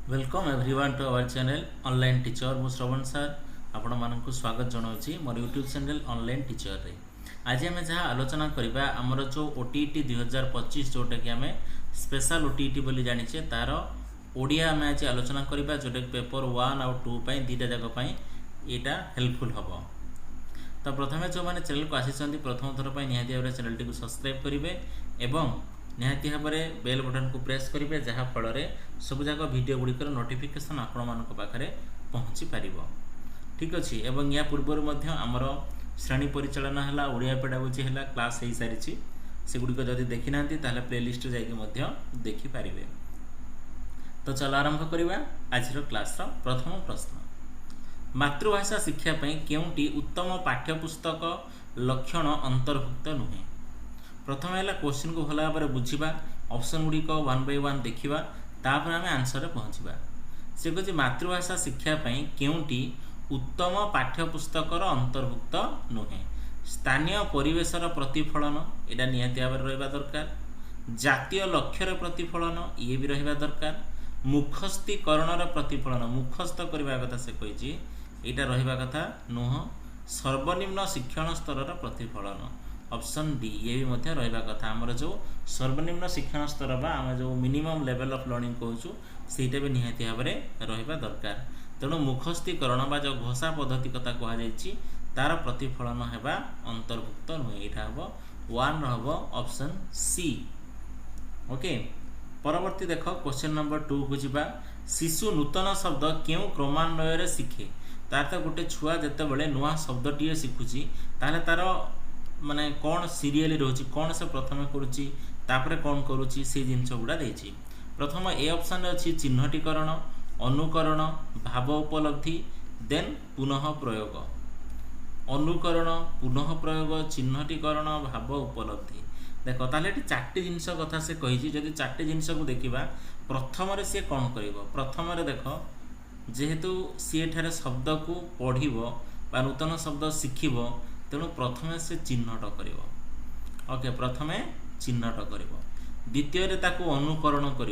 Welcome everyone to our channel online teacher मु Shravan sir आपण मानक स्वागत जनाऊँगी मोर यूट्यूब चैनल ऑनलाइन टीचर रे। आज आम जहाँ आलोचना करवा आमर जो ओटीईटी 2025 जोटा कि आम स्पेशल ओटीईटी बोली जानिचे तार ओडिया आम आज आलोचना करवा जोटा कि पेपर 1 और 2 पाई दीटा जाक यहाँ हेल्पफुल हम। तो प्रथम जो मैंने चैनल को आसी प्रथम थर पर निहाती भाव चैनल टी सब्सक्राइब करेंगे एवं निहाती भाव में बेल बटन को प्रेस करेंगे जहाँफल सबुजाक भिड गुड़िकर नोटिफिकेशन आपण मान पाखे पहुँची पार। ठीक अच्छे एवं या पूर्व आमर श्रेणी परिचालना है ओडिया पेडागोजी है क्लास हो सारी सेगुड़िक जदि देखी ना प्लेलिस्ट जाकि देखिपारे। तो चल आरंभ करवा आज क्लास प्रथम प्रश्न। मातृभाषा शिक्षापी केउटी उत्तम पाठ्यपुस्तक लक्षण अंतर्भुक्त नुहे। प्रथम है क्वेश्चन को भल भाव बुझा ऑप्शन गुड़िक 1 by 1 देखा तापर आम आंसर पहुँचा। से कहे मातृभाषा शिक्षापी केउटी उत्तम पाठ्यपुस्तकर अंतर्भुक्त नुहे। स्थानीय परिवेशर प्रतिफलन यहाँ निहाती भाव रहा दरकार। जातीय लक्ष्यर प्रतिफलन ये भी रहा दरकार। मुखस्थीकरण प्रतिफलन मुखस्थ करने कथा से कही यहाँ रहा कथा नुह। सर्वनिम्न शिक्षण स्तर प्रतिफलन ऑप्शन डी ये भी मध्य रहा कथा। आमर जो सर्वनिम्न शिक्षण स्तर बा आम जो मिनिमम लेवल ऑफ लर्निंग कहूँ ସେଇଟା भी निहाती भाव रहा दरकार। तेणु मुखस्थीकरण बा जो घोषा पद्धति कथा कहुई तार प्रतिफलन होगा अंतर्भुक्त नुहे। यहाँ हम 1 हम ऑप्शन सी। ओके परवर्ती देख क्वेश्चन नंबर 2 को जीवा। शिशु नूतन शब्द क्यों क्रमान्वय शिखे। तार तो गोटे छुआ जिते नुआ शब्दटीए शिखुची तार माने कौन सीरियल रोचे कौन से प्रथम करुच्ची कौन करुच्ची से जिनस गुड़ा देती। प्रथम ए ऑप्शन अच्छी चिन्हटीकरण अनुकरण भाव उपलब्धि देन पुनः प्रयोग। अनुकरण पुनः प्रयोग चिन्हटीकरण भाव उपलब्धि। देख ताले चार्टी जिनस कथा से कही जदि चार्टी जिनस को देखा प्रथम सी कौन कर प्रथम देख जेहेतु सी एठारे शब्द को पढ़ो नूतन शब्द शिखब तेणु प्रथम से चिन्हट कर। ओके प्रथम चिन्हट कर द्वितीय अनुकरण कर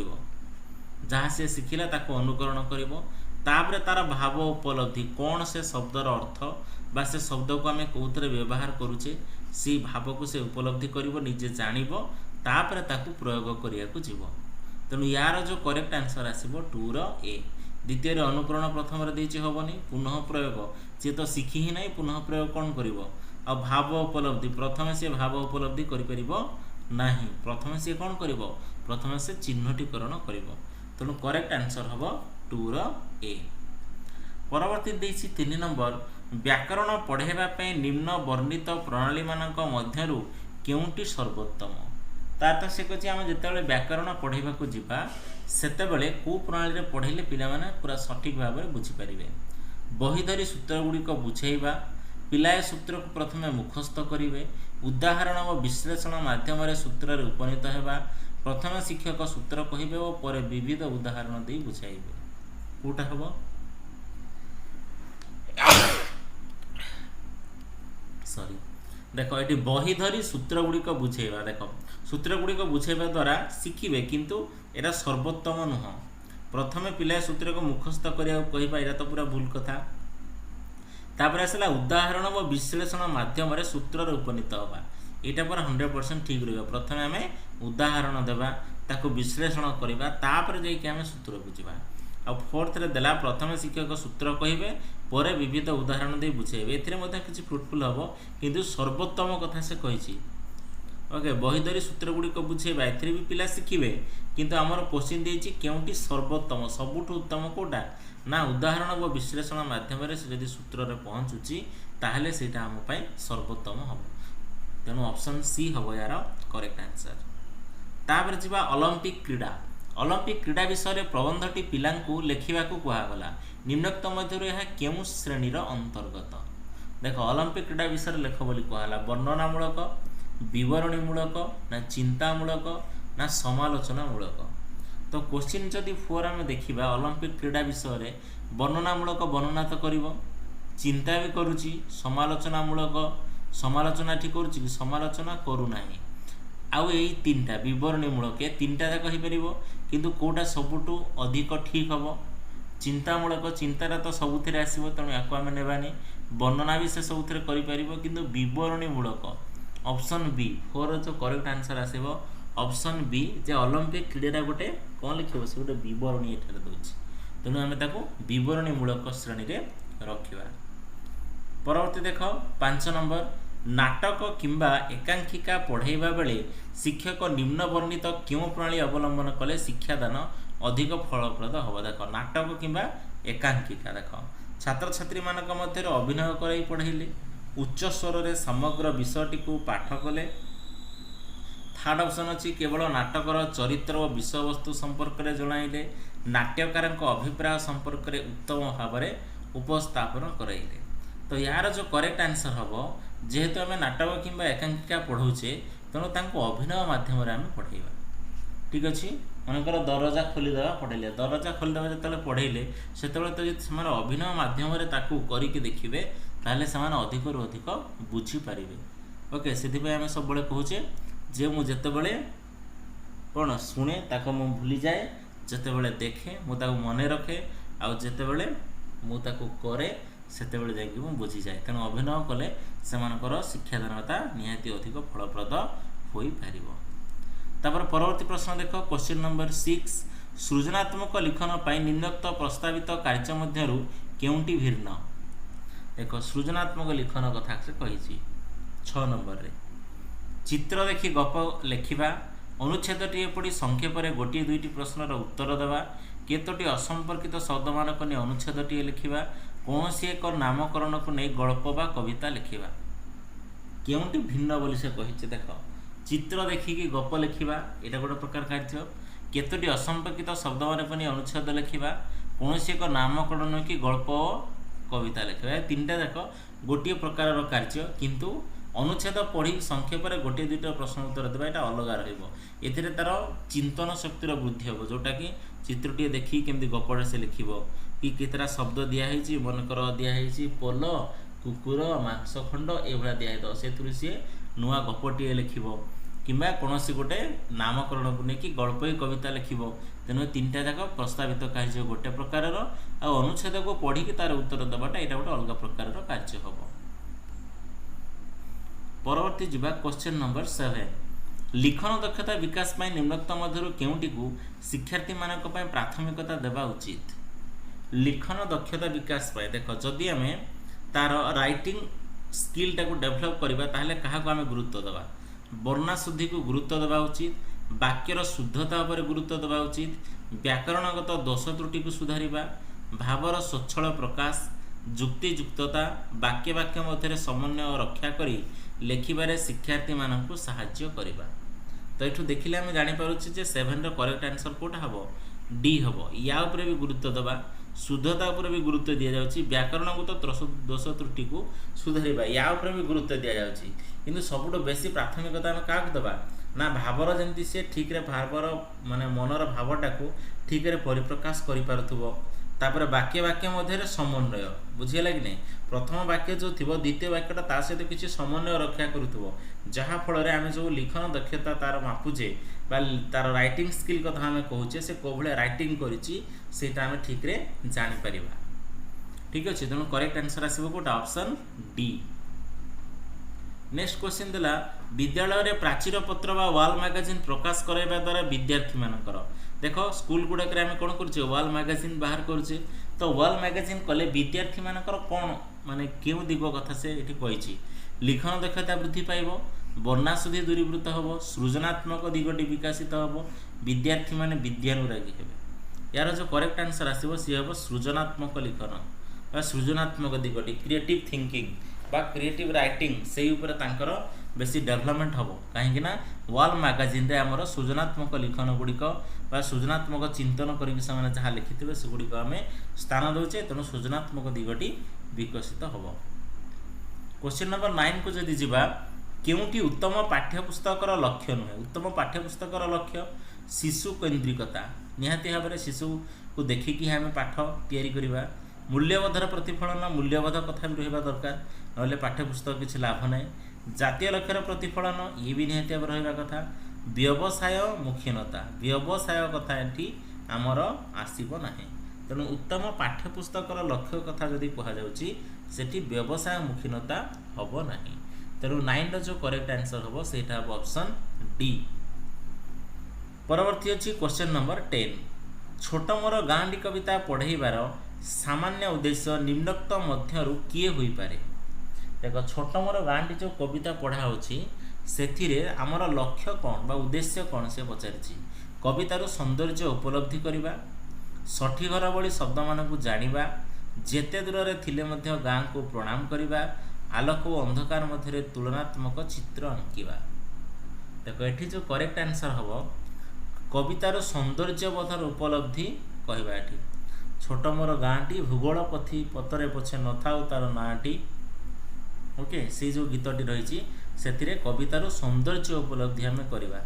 जहाँ से शिखिला ताको अनुकरण कर तार भाव उपलब्धि कौन से शब्दर अर्थ बा से शब्द को आम कौन व्यवहार करुचे से भाव को से उपलब्धि कर निजे जान तापर ताकू प्रयोग करने। तेणु यार जो करेक्ट आंसर आसो 2 रो ए। द्वितीय अनुकरण प्रथम देती हेनी पुनः प्रयोग सी तो शिखी ही ना पुनः प्रयोग कौन कर भाव उपलब्धि प्रथम से भाव उपलब्धि ना प्रथम से कौन कर प्रथम से चिन्हटीकरण कर। तेणु करेक्ट आंसर हम 2 रो ए। परवर्ती देसी 3 नंबर व्याकरण पढ़ाइवाई निम्न वर्णित प्रणाली मानक मध्यरु केउंटी सर्वोत्तम। तार तो से कहे आम जिते व्याकरण पढ़ाइबा को जीवा सेतेबेले को प्रणाली पढ़ेले पिला माने पूरा सठिक भाव में बुझीपारे। बहीधरी सूत्र गुड़िक बुझेଇବା पिलाए सूत्र को प्रथम मुखस्थ करेंगे उदाहरण और विश्लेषण माध्यम सूत्र उपनीत होगा। प्रथम शिक्षक सूत्र कहे और पर विविध उदाहरण दे बुझाइबे कोटा हम सॉरी देख ये बहीधरी सूत्र गुड़िक बुझेଇବା। देख सूत्र गुड़िक बुझेଇବା द्वारा शिखिबे किंतु एटा सर्वोत्तम नुह। प्रथम पिलाए सूत्र को मुखस्थ करिया कहबा एटा तो पूरा भूल कथा। तापर आसला उदाहरण व विश्लेषण माध्यम सूत्र उपनीत होगा यहाँ पर 100% ठीक रहा। प्रथम आम उदाहरण देवा ताको विश्लेषण करवा तापर जाकि आम सूत्र बुझा। आ फोर्थ रे देला प्रथम शिक्षक सूत्र कहे पर विविध उदाहरण दे बुझेबे ए किसी फ्रुटफुल हम किंतु सर्वोत्तम कथा से कही। ओके बहीधरी सूत्र गुड़िक बुझेबा ए भी पिला शिखिबे किंतु आमर क्वेश्चन देछि केउंटी सर्वोत्तम सबुठ उत्तम कोटा ना उदाहरण व विश्लेषण माध्यम जदि सूत्र में पहुँचुची ताहले सेटा आम पाई सर्वोत्तम हम। तेणु ऑप्शन सी हम यार करेक्ट आंसर। तापर जीवा ओलंपिक क्रीड़ा। ओलंपिक क्रीड़ा विषय प्रबंधटी पिलांकु लेखिबाकु कुहागला निम्नोक्त मध्य यह केउ श्रेणीर अंतर्गत। देख ओलंपिक क्रीड़ा विषय लेख बोली कहला वर्णनामूलक विवरणीमूलक ना चिंतामूलक ना समालोचनामूलक। तो क्वेश्चन जदि 4 आम देखा ओलंपिक क्रीड़ा विषय वर्णनामूलक वर्णना तो कर चिंता भी करुच्ची समालोचनामूलक समालोचना ठीक करुच्ची समालोचना करूना आउ यही तीनटा बरणीमूलक ए तीनटा जाक हो पार किंतु कौटा सबुठू अधिक ठीक हम चिंतामूलक चिंतार तो सबुथिरे आसो तेणु या आम नेबानी वर्णना भी से सबुथिरे करिपारिबो किंतु बरणीमूलक ऑप्शन बी 4 जो करेक्ट आंसर आसीबो ऑप्शन बी जे ओलंपिक क्रीड़ा गोटे कौन लिखिबो से गोटे बरणी एठारे दउछि तेणु आम ताको बरणीमूलक श्रेणी रे रखिबा। परवर्ती देख 5 नंबर नाटक किंबा एकांकिका पढ़ाइबा बेले शिक्षक निम्न वर्णित क्यों प्रणाली अवलंबन कले शिक्षादान अधिक फलप्रद हम। देख नाटक किंबा एकांकिका देख छात्र छात्री मानक मध्य अभिनय कराई पढ़ाइले उच्च स्वर रे समग्र विषयटी को पाठ कले। थर्ड ऑप्शन अच्छी केवल नाटकर चरित्र और विषय वस्तु संपर्क में जणाइले नाट्यकार अभिप्राय संपर्क में उत्तम भाव में उपस्थापन कराइले। तो यार जो करेक्ट आंसर हम जेहेतु आम नाटक किंबा एकांकिका पढ़ाऊे तेणु तांको अभिनय माध्यम आम पढ़ाइबा। ठीक अच्छे मनकर दरजा खोलीदेवा पढ़ाइले दरजा खोलीदेवा जो पढ़ाइले से तो अभिनय माध्यम करके देखिए ताहले से अधिक रु अधिक बुझीपारे। ओके से आम सब कहूचे जे मु जेतेबेले कौन शुणे ताको मु भूली जाए जेतेबेले देखे मु ताको मने रखे आउ जेतेबेले मु ताको करे सेतेबेले जाइए मु बुझी जाए तेणु अभिनय कले सेमानकर शिक्षादानता निहाती अधिक फलप्रद हो पारिबो। तापर परवर्ती प्रश्न देख क्वेश्चन नंबर 6 सृजनात्मक लिखन पाई निम्नोक्त प्रस्तावित कार्य मध्यरु केउंटी भिन्न। देख सृजनात्मक लिखन कथा से कही 6 नंबर रे चित्र देखि गप लेखिबा अनुच्छेदटी पढ़ी संक्षेप में गोटे दुईटी प्रश्नर उत्तर देवा केतोटी असंपर्कित शब्द मानक नहीं अनुच्छेदटी लिखिबा कौन सी एक नामकरण को नहीं गल्प बा कविता लिखिबा केउंटी भिन्न बोली से कही। देख चित्र देखिकी गप लिखिबा एटा गोटे प्रकार कार्य केतोटी असंपर्कित शब्द मानक नहीं अनुच्छेद लिखिबा कौन सी एक नामकरण कि गल्प कविता लिखिबा तीनटा देख गोटे प्रकार कार्य किंतु अनुच्छेद पढ़ी संक्षेप में गोटे दुईटा प्रश्न उत्तर देवा यहाँ अलग रही तार चिंतन शक्तिर वृद्धि हम जोटा कि चित्रटी देखी केमती गपड़े से लिख कि केतरा शब्द दिखाई मनकर दिखाई पोल कुकुर मांस खंड ये दिखाई से सी नुआ गपटे लिख कि कौन गोटे नामकरण को लेकिन गल्प कविता लिख तेणु तीनटा जाक प्रस्तावित कार्य गोटे प्रकार अनुच्छेद को पढ़ी तार उत्तर देवाटा यहाँ गोटे अलग प्रकार कार्य हम। परवर्ती जीवा क्वेश्चन नंबर 7 लिखन दक्षता विकास पाई निम्नोक्त मध्यरु केउंटी को शिक्षार्थी मानक पाई प्राथमिकता देवा उचित। लिखन दक्षता विकास पाई देख जदि आम तार राइटिंग स्किल टाको डेभलप करबा ताहले कहा को आम गुरुत्व देवा वर्णा शुद्धि को गुरुत्व देवा उचित वाक्यर शुद्धता पर गुरुत्व देवा उचित व्याकरणगत दोष त्रुटि को सुधारिबा भावर स्वच्छल प्रकाश जुक्तियुक्तता वाक्य वाक्य मध्य समन्वय रक्षा करी लेखिबारे शिक्षार्थी मानक साहाय्य करबा। तो ये देखिले आम जानीपारे जे 7 रो करेक्ट आंसर कोटा हम डी हम या उपरे भी गुरुत्व देवा शुद्धता उपरे भी गुरुत्व दि जाउछि व्याकरणगत दोष त्रुटि को सुधारिबा या उपरे भी गुरुत्व दि जाउछि किंतु सबुठ बेसी प्राथमिकता आम क्या देवा ना भावर जमती सी ठीक रे भावर माने मनर भावटा को ठीक रे परिप्रकाश करि पारुथबो तापर वाक्य वाक्य मध्य समन्वय बुझीगला कि नहीं प्रथम वाक्य जो थी द्वितीय वाक्यटा ता सहित किसी समन्वय रक्षा करूथबो जहाँ फल आम जो लिखन दक्षता तार मापुचे बा तार राइटिंग स्किल कथा आम कहूचे से कौ भाया राइटिंग करीटा आम ठीक रे जानी परिबा। ठीक अच्छे तेणु करेक्ट आंसर आसो कोटा ऑप्शन डी। नेक्स्ट क्वेश्चन देला विद्यालय रे प्राचीर पत्र बा वाल मैगजीन प्रकाश कराइबा द्वारा विद्यार्थी मानकर देख स्कूल गुड़ाक आम कौन करुचे वाल मैगजीन बाहर करुचे तो वाल मैगजीन कले विद्यार्थी मानकर कौन माने क्यों दिग कथा से ये कही लिखन दक्षता वृद्धि पाइब वर्णाशुद्धि दूरीभूत हम सृजनात्मक दिगटी विकसित हम विद्यार्थी माने विद्यानुरागी हे यार जो करेक्ट आंसर आसो सी हम सृजनात्मक लिखन बा सृजनात्मक दिगटी क्रिएटिव थिंकिंग बा क्रिएटिव राइटिंग से ऊपर तांकर बेसी डेवलपमेंट हम कहीं वाल मैगजीन रे आमर सृजनात्मक लिखन गुड़िक बा सृजनात्मक चिंतन करके जहाँ लिखिथे से गुड़िक आम स्थान दौचे तेणु सृजनात्मक दिगटी विकसित हम। क्वेश्चन नंबर 9 को जदि जीवा केउंटी उत्तम पाठ्यपुस्तकर लक्ष्य नुहे उत्तम पाठ्यपुस्तकर लक्ष्य शिशु केन्द्रिकता निहाती भाव में शिशु को देखिकी आम पाठ तैयारी करवा मूल्यबोधर प्रतिफलन मूल्यबोध कथा भी रहा दरकार ना पाठ्यपुस्तक किसी लाभ ना जातीय लक्ष्यर प्रतिफलन ये भी निहाती भाव रहा कथा व्यवसाय मुखीनता व्यवसाय कथा एठी आमर आसीबो नाही तेणु उत्तम पाठ्यपुस्तकर लक्ष्य कथा जदि कहुच्छी सेठी व्यवसाय मुखीनता हब नाही तेणु 9 जो करेक्ट आंसर हम से हम ऑप्शन डी। परवर्ती अच्छी क्वेश्चन नंबर 10 छोट मोर गाँडी कविता पढ़ेबार सामान्य उद्देश्य निम्नोक्त मध्यरु किए होई पारे। देख छोट मोर गाँडी जो कविता पढ़ा होची सेथिरे आमर लक्ष्य कौन बा उद्देश्य कौन से पचारिछि कवितार सौंदर्य उपलब्धि करबा सठी घर भली शब्द मानकु जानिबा जेते दूर रे थिले मध्य गाँ को प्रणाम करबा आलोक और अंधकार मध्य तुलनात्मक चित्र आंकिबा। देखो एठी जो करेक्ट आंसर हम कवितार सौंदर्यबोधर उपलब्धि कहवा एठी छोट मोर गाँटी भूगोल पथी पतरे पछे न थाउ तार नाटी ओके से जो गीतटी रही से कवितार सौंदर्य उपलब्धि आम करवा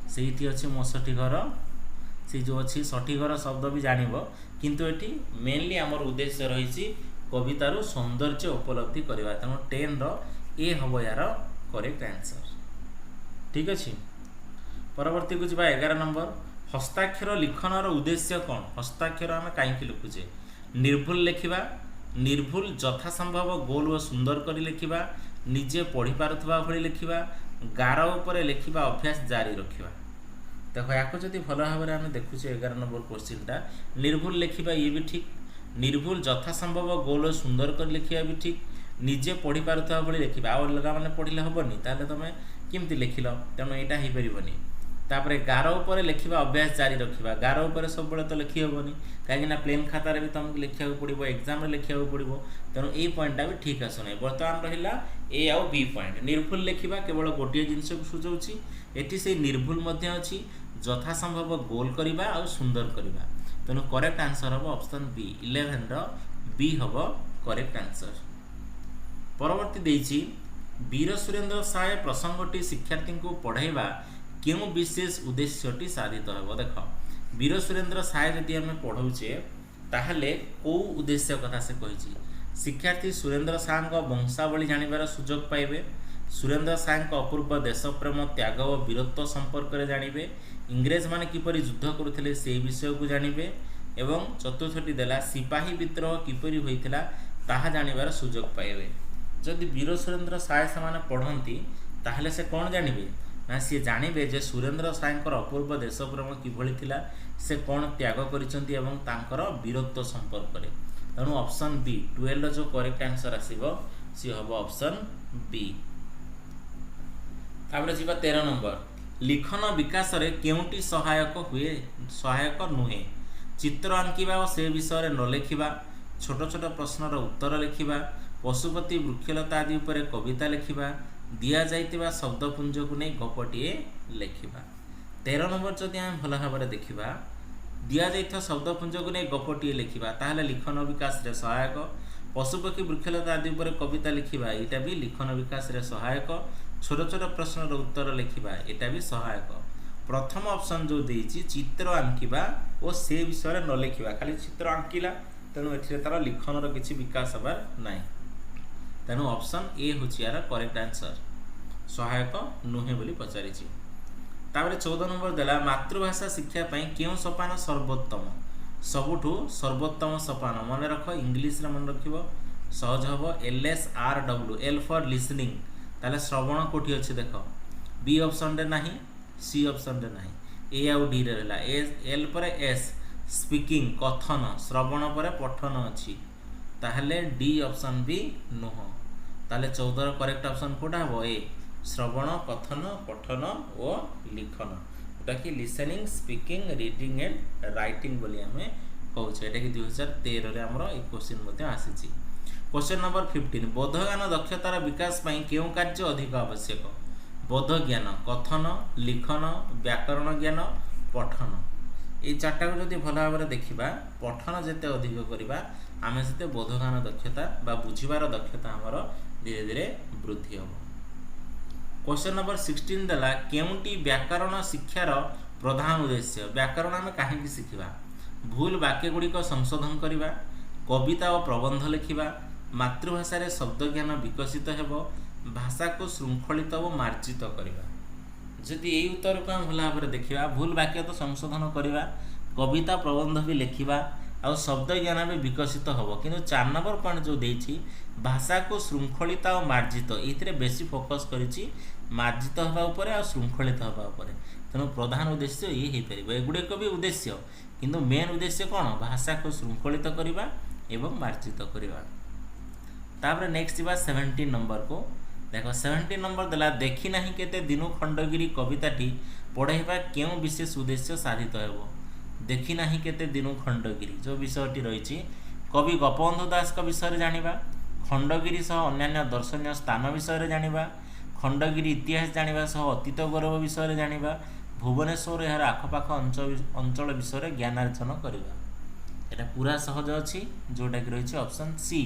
से अच्छी मो सठी घर से जो अच्छी सठी घर शब्द भी जानिब किंतु एठी मेनली आमर उद्देश्य रही कवितार सौंदर्य उपलब्धि करवा तेणु 10 ए हम यार करेक्ट आंसर ठीक अच्छे। परवर्ती को जा 11 नंबर हस्ताक्षर लिखनर उद्देश्य कौन हस्ताक्षर आम कहीं लिखुचे निर्भुल लिखा निर्भुल यथासंभव गोल और सुंदर कर लिखा निजे पढ़ी पारुवा भली लिखा गार उपर लिखा अभ्यास जारी रखा। देखो या जदि भल भाव में आम देखुचे 11 नंबर क्वेश्चनटा निर्भुल लिखा ये भी ठीक निर्भुल यथासंभव गोल और सुंदर कर लिखा भी ठीक निजे पढ़ी पारुवा भली लिखा अलग मैंने पढ़ले हेनी ताले तुम केमती लिखिल तेणु यहाँ हो पारबनी तापर गार उपर लिखा अभ्यास जारी रखा गार उपर सब तो लिखी हेनी कहीं प्लेन खातार भी तुमको लिखा पड़ो एग्जाम लिखा पड़ो तेणु ये पॉइंटा भी ठीक आसना बर्तमान रहा ए आउ बी पॉइंट निर्भुल लिखा केवल गोटे जिनस को सूझाऊँगी एटी से निर्भुल अच्छी यथासंभव गोल करवा आ सुंदर करवा तेणु करेक्ट आंसर हम ऑप्शन बी 11 बी हम करेक्ट आंसर। परवर्ती देइछि वीर सुरेंद्र साय प्रसंगटी शिक्षार्थी को पढ़ाइबा क्यों विशेष उद्देश्यटी साधित हो। देख वीर सुरेंद्र साय यदि आम पढ़ाऊे ताहले कौ उद्देश्य कथा से कही शिक्षार्थी सुरेंद्र साय वंशावली जानवर सुजोग पाइबे सुरेंद्र साय अपूर्व देशप्रेम त्याग और वीरत्व संपर्क में जानवे इंग्रेज माने किपरि युद्ध करुथिले से विषय को जानवे एवं चतुर्थटी देला सिपाही विद्रोह किपरि होइथिला ताहा जानिबार सुजोग पाइबे। जदि वीर सुरेंद्र साय से पढ़ती ताहले से कौन जानवे ना सी जानवे जे सुरेंद्र सायकर अपूर्व देशप्रेम किभଳି थिला से कौन त्याग करिसंती एवं तांकर वीरत्व संपर्क में तेणु ऑप्शन बी 12 जो करेक्ट आंसर आसीबो सी हम ऑप्शन बी। तापर जीवा 13 नंबर लिखन विकास रे केउटी सहायक हुए सहायक नुहे चित्र आंकिबा और से विषय न लिखिबा छोट छोट प्रश्नर उत्तर लिखिबा पशुपति वृक्षलता आदि उपरे कविता लिखिबा दिया जाइतिबा शब्दपुंज को नहीं गपटीए लिखिबा। 13 नंबर जदि आम भल भाव देखा दिया जाइथिबा शब्दपुंज को नहीं गपटीए लिखिबा ताहले लिखन विकास रे सहायक पशुपक्षी वृक्षलता आदि उपरे कविता लिखिबा एटा भी लिखन विकास रे सहायक छोट छोट प्रश्नर उत्तर लिखिबा एटा भी सहायक। प्रथम ऑप्शन जो देइछि चित्र आंकिबा और से विषय न लिखिबा खाली चित्र आंकिला तेणु एथिरे तार लिखनर किछि विकास हबार नाही तेणु ऑप्शन ए होछि यार करेक्ट आंसर सहायक नुहे बोली पचारिछि। तापर 14 नंबर देला मातृभाषा शिक्षा पई केउ सोपान सर्वोत्तम सबुठु सर्वोत्तम सोपान मन रख इंग्लिश रे मन रखिबो सहज हबो LSRW L फॉर लिसनिंग ताले श्रवण कोठी अछि देख बी ऑप्शन रे नाही सी ऑप्शन रे नाही ए आउ डी रे रहला एल पर एस स्पीकिंग कथन श्रवण पर पठन अछि ताहले डी ऑप्शन भी नुह ताले 14 करेक्ट ऑप्शन कोटा हो ए श्रवण कथन पठन और लिखन उटा कि listening speaking reading and writing बोली हमें कहूचे एटा कि 2013 रे हमरो एक क्वेश्चन मध्ये आसीची। क्वेश्चन नंबर 15 बोधज्ञान दक्षतार विकास पई केउ कार्य अधिक आवश्यक बोध ज्ञान कथन लिखन व्याकरण ज्ञान पठन ये चार्टा को जब भल भाव देखा पठन जिते अधिक करवा आम से बोधज्ञान दक्षता बा बुझीबार दक्षता आमर धीरे धीरे वृद्धि हम। क्वेश्चन नंबर 16 देला केउटी व्याकरण शिक्षार प्रधान उद्देश्य व्याकरण आम कहीं शिखा भूल वाक्य गुड़िक संशोधन करवा कविता और प्रबंध लिखा मातृभाषा रे शब्द ज्ञान विकसित हेब भाषा को श्रृंखलित और मार्जित करवा जदि यही उत्तर को हम भल भाव देखा भूल वाक्य तो संशोधन करवा कविता प्रबंध भी लिखा आउ शब्द ज्ञान भी विकसित हम कि 4 नंबर पॉइंट जो देती भाषा को श्रृंखलित और मार्जित ये बेसी फोकस करी मार्जित हवा आ श्रृंखलित हवा तेणु प्रधान उद्देश्य ये हो पार एगुड़िक भी उद्देश्य किंतु मेन उद्देश्य कौन भाषा को श्रृंखलित करवा एवं मार्जित करवा। तापर नेक्स्ट जा 17 नंबर को देख 17 नंबर देला देखी नहीं केते दिनु खंडगिरी कविताटी पढ़ाइबा क्यों विशेष उद्देश्य साधित हेबो। देखी नहीं केते दिनु खंडगिरी जो विषयटी रही कवि गोपबंधु दास का विषय जानिबा खंडगिरी सह अन्यान्य दर्शनीय स्थान विषय जानिबा खंडगिरी इतिहास जानिबा सह अतीत गौरव विषय जानिबा भुवनेश्वर यार आखपाख अंचल विषय ज्ञानार्जन करवा। एटा पूरा सहज अच्छी जोटा कि रही ऑप्शन सी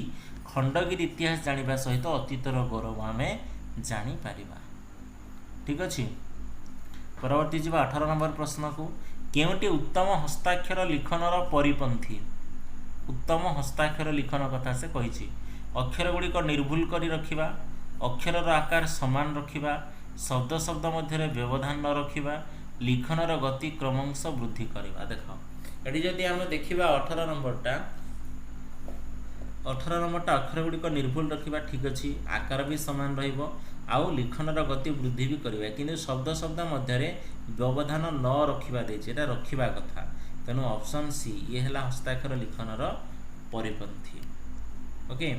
खंडगिरी इतिहास जानिबा सहित अतीतर गौरव आम जापर। ठीक अच्छे परवर्ती जी 18 नंबर प्रश्न को केउटी उत्तम हस्ताक्षर लिखनर परिपंथी उत्तम हस्ताक्षर लिखन कथा से कही अक्षर गुड़िक निर्भुल कर रखा अक्षर आकार समान रखा शब्द शब्द मध्य व्यवधान न रखा लिखनर गति क्रमश वृद्धि करवा। देख ये जदि आम देखा 18 नंबरटा अक्षर गुड़िक निर्भुल रखा ठीक अच्छे आकार भी सामान रु लिखनर गति वृद्धि भी करवा कि शब्द शब्द मध्य व्यवधान न रखा देटा रखा कथा तेणु ऑप्शन सी ये है हस्ताक्षर लिखनर परिपंथी। ओके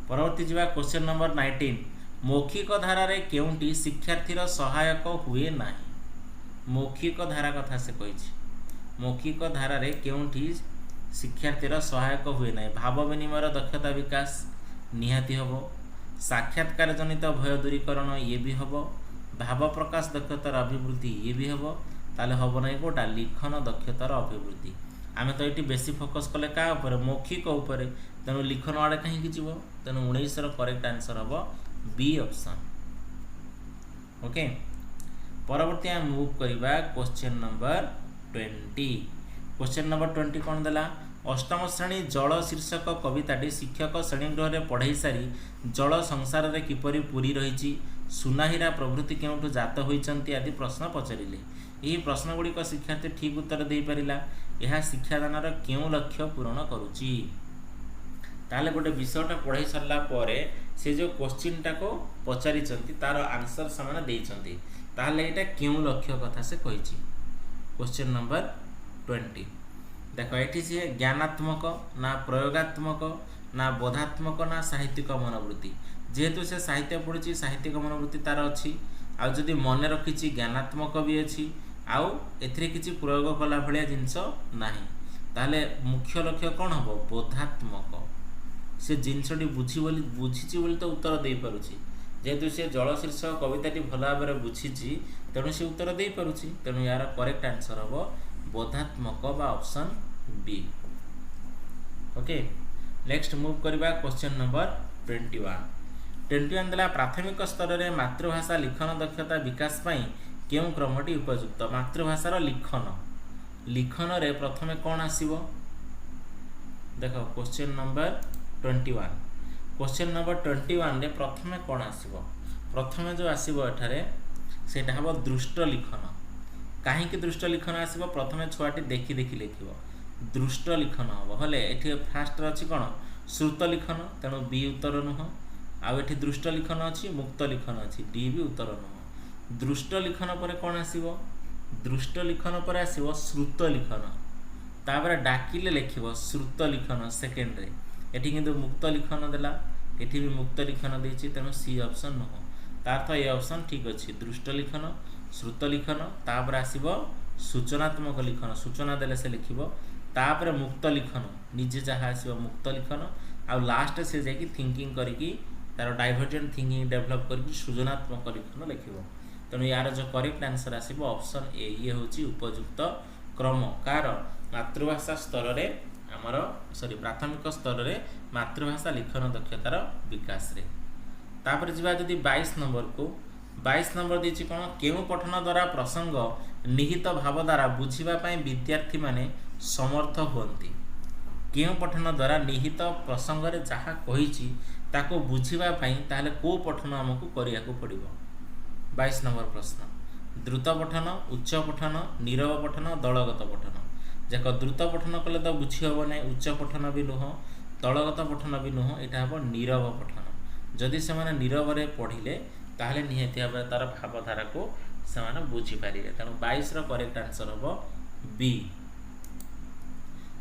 परवर्ती जा क्वेश्चन नंबर 19 मौखिक धारा रे केउंटी शिक्षार्थीर सहायक हुए नाही। मौखिक धारा कथा से कही मौखिक धारा रे केउंटी शिक्षार्थीर सहायक हुए ना भाव विनिमय दक्षता विकास निहाती हम साक्षात्कार जनित भय दूरीकरण ये भी हम भाव प्रकाश दक्षतार अभिवृद्धि ये भी हम ताले हम ना गोटा लिखन दक्षतार अभिवृद्धि। आम तो ये बेसी फोकस कले क्या मौखिक उपर तेणु लिखन आड़े कहीं जीव तेणु 19 करेक्ट आंसर हम बी ऑप्शन। ओके परवर्ती आम मूव करवा क्वेश्चन नंबर 20। क्वेश्चन नंबर 20 कौन देला अष्टम श्रेणी जल शीर्षक कविताटी शिक्षक श्रेणीगृह में पढ़ाई सारी जल संसार में किपरि पूरी रही सुनाहीरा प्रभृति केउठु जात होइचंती आदि प्रश्न पचारिले। यही प्रश्न गुड़िक शिक्षार्थी ठीक उत्तर दे पारिला यह शिक्षादानर क्यों लक्ष्य पूरण करुची। ताले गोटे विषयटा पढ़ाई सरला परे से जो क्वेश्चन टा को पचारि तार आंसर से देइचंती ताले एटा क्यों लक्ष्य कथा से कही। क्वेश्चन नंबर 20 देख ये सी ज्ञानात्मक ना प्रयोगात्मक ना बोधात्मक ना साहित्यिक मनोवृत्ति जेहेतु से साहित्य पढ़ी साहित्यिक मनोवृत्ति तार अच्छी आदि मन रखी ज्ञानात्मक भी अच्छी आउ एथिरे किछि प्रयोग कला भलिया जिनस नाही ताले मुख्य लक्ष्य कौन हम बोधात्मक से जिनसटी बुझी बोली तो उत्तर दे पारुछि जेहेतु से जल शीर्षक कविताटी भल भाव में बुझी तेणु से उत्तर दे पारुछि तेणु यार करेक्ट आंसर हम बोधात्मक बा option B. Okay next move करवा क्वेश्चन नंबर 21 देला प्राथमिक स्तर में मातृभाषा लिखन दक्षता विकास पाई केउं क्रमटी उपयुक्त। मातृभाषार लिखन रे प्रथमे कौन आसीबो देख क्वेश्चन नंबर 21 क्वेश्चन नंबर 21 रे प्रथमे कौन आसीबो प्रथमे जो आसीबो एठारे सेटा हबो दृष्ट लिखन। कहीं दृष्ट लिखन आसीबो प्रथमे छुआटी देखी देखी लिखिबो दृष्ट लिखन हम हेले एठी फास्ट अच्छी कौन श्रुत लिखन तेणु बी उत्तर नुह आउ एठी दृष्ट लिखन अच्छी मुक्त लिखन अच्छी डी भी उत्तर नुह। दृष्ट लिखन पर कौन आसीबो दृष्ट लिखन पर आसीबो श्रुत लिखन तापर डाकिले लिखिबो श्रुत लिखन सेकेंड रे एठी किंतु मुक्त लिखन देला एठी भी मुक्त लिखन देछि तेणु सी ऑप्शन नुह तार तो ये ऑप्शन ठीक अच्छी दृष्ट लिखन श्रुत लिखन तापर आसीबो सूचनात्मक लिखन सूचना देले से लिखिबो तापर मुक्त लिखन निजे जहाँ आसीबो मुक्त लिखन आ लास्ट से जाकि थिंकिंग करिकी तार डाइवर्जेंट थिंकिंग डेवलप करके सृजनात्मक लिखन लिखिबो तेणु यार जो करेक्ट आंसर आसीबो ऑप्शन ए ये होची उपयुक्त क्रम कार मातृभाषा स्तर रे आमर सॉरी प्राथमिक स्तर रे मातृभाषा लिखन दक्षतार विकास रे। तापर जिबा जदि 22 नंबर को 22 नंबर देछि कोन केउ पठन द्वारा प्रसंग निहित भाव द्वारा बुझिबा पई विद्यार्थी माने समर्थ होती। केउ पठन द्वारा निहित प्रसंग रे जहा कहिछि ताको बुझिबा पई ताले को पठन हमकु करिया को पड़िबो 22 नंबर प्रश्न द्रुत पठन, उच्च पठन, नीरव पठन, दलगत पठन। देख द्रुत पठन कले तो बुझी हम ना, उच्च पठन भी नुह, दलगत पठन भी नुह, यहाँ हम नीरव पठन। जदि से नीरव पढ़िले ताहले निहाती भाव तार भावधारा को से बुझीपारे। तेणु 22 करेक्ट आंसर हम बी।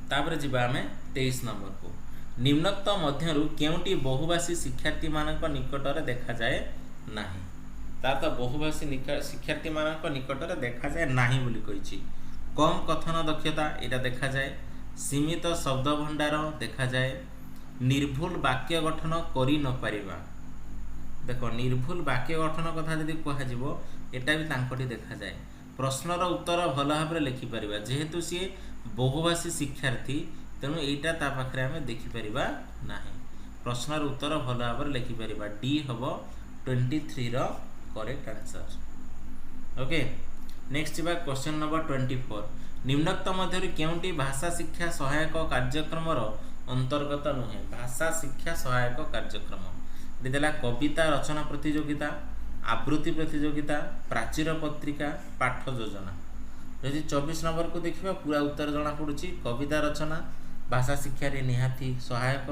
तापर जी आम 23 नंबर को, निम्नोक्त मध्यरु केउटी बहुभाषी शिक्षार्थी मानक निकटरे देखा जाए नाही। तार तो बहुभाषी शिक्षार्थी मानक निकटरे देखा जाए नाही बोली कहिछि। कम कथन दक्षता एटा देखा जाए, सीमित शब्द भंडार देखा जाए, निर्भुल वाक्य गठन करि न पारिबा। देखो निर्भुल वाक्य गठन कथा यदि कह एटा भी तांकोटी देखा जाए, प्रश्नर उत्तर भल भाव लिखिपर जेहेतु सी बहुभाषी शिक्षार्थी तेणु यहीटा ता पाखे आम देखिपर ना। प्रश्नर उत्तर भल भाव लिखिपर, डी हम 23 करेक्ट आंसर। ओके नेक्स्ट जा क्वेश्चन नंबर 24, निम्नोक्त मध्य केउटी भाषा शिक्षा सहायक कार्यक्रम अंतर्गत नुहे। भाषा शिक्षा सहायक कार्यक्रम देला कविता रचना प्रतियोगिता, आवृत्ति प्रतियोगिता, प्राचीर पत्रिका, पाठ योजना। यदि 24 नंबर को देखिए पूरा उत्तर जना पड़ुछि, कविता रचना भाषा शिक्षा रे निहाती सहायक,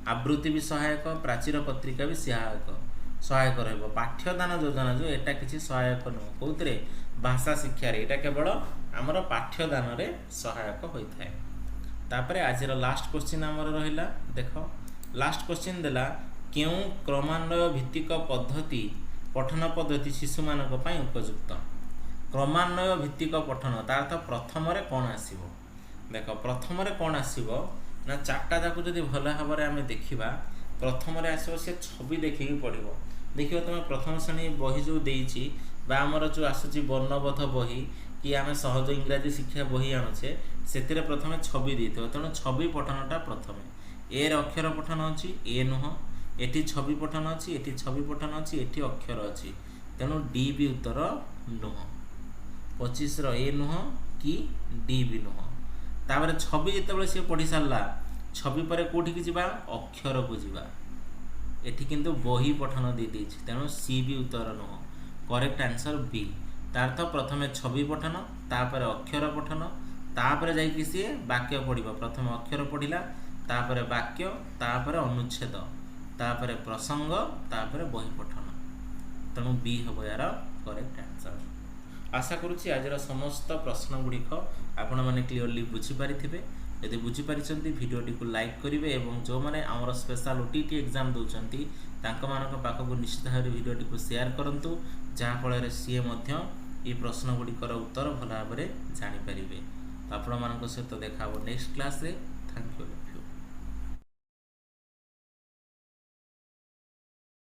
आवृत्ति भी सहायक, प्राचीर पत्रिका भी सहायक रहबो। पाठ्यदान योजना जो एटा किछि सहायक नुह, कोउतरे भाषा शिक्षा रे एटा केवल हमर पाठ्यदान रे सहायक होइथाय। तापरे आजिर लास्ट क्वेश्चन हमर रहिला, देखो लास्ट क्वेश्चन देला केउ क्रमान्वय भित्तिक पद्धति पठन पद्धति शिशु मानक पई उपयुक्त। क्रमान्वय भित्तिक पठन तार तो प्रथम रे कोन आसीबो। देखो प्रथम रे कोन आसीबो ना, चारटा जाक जदि भल भाव में आम देखा, प्रथम रे आसीबो से छवि देखिकी पढ़िबो। देखियो तुम प्रथम श्रेणी बही जो देइछि बा हमर जो आसुची वर्णबोध बही कि आम सहज इंग्राजी शिक्षा बही आणुछे, सेतिरे प्रथम छवि देइथिबो। तेणु छवि पठनटा प्रथम, ए अक्षर पठन अछि ए नुह, एटी छवि पठन अछि, एटी छवि पठन अछि, एटी अक्षर अछि। तेणु डी भी उत्तर नुह, 25 ए नुह कि डी भी नुह। तापर छवि जितेबाला सी पढ़ी सारा, छवि पर कौटी की जावा अक्षर को जावा, एटी किंतु बही पठन दे देछि। तेणु सी भी उत्तर नुह, करेक्ट आंसर बी। तार तो प्रथमे छवि पठन, तापर अक्षर पठन, तापर जाइकि सी वाक्य पढ़िबो। प्रथम अक्षर पढ़िला, तापर वाक्य, तापर अनुच्छेद, तापर प्रसंग, तापर बही पठन। तेणु बी हम यार करेक्ट आंसर। आशा करुच्ची आज समस्त प्रश्न गुड़िक आपण मैंने क्लीयरली बुझीपारे। यदि बुझीपारी भिडियोटी को लाइक करेंगे और जो मैंने आमर स्पेशल ओटीटी एग्जाम दौरान पाखक निश्चित भाव भिडियोटी को शेयर करूँ, जहाँफल सी ये प्रश्न गुड़िकर उत्तर भल भाव में जानीपर। तो आपण सहित देखा नेक्स्ट क्लास रे। Thank you.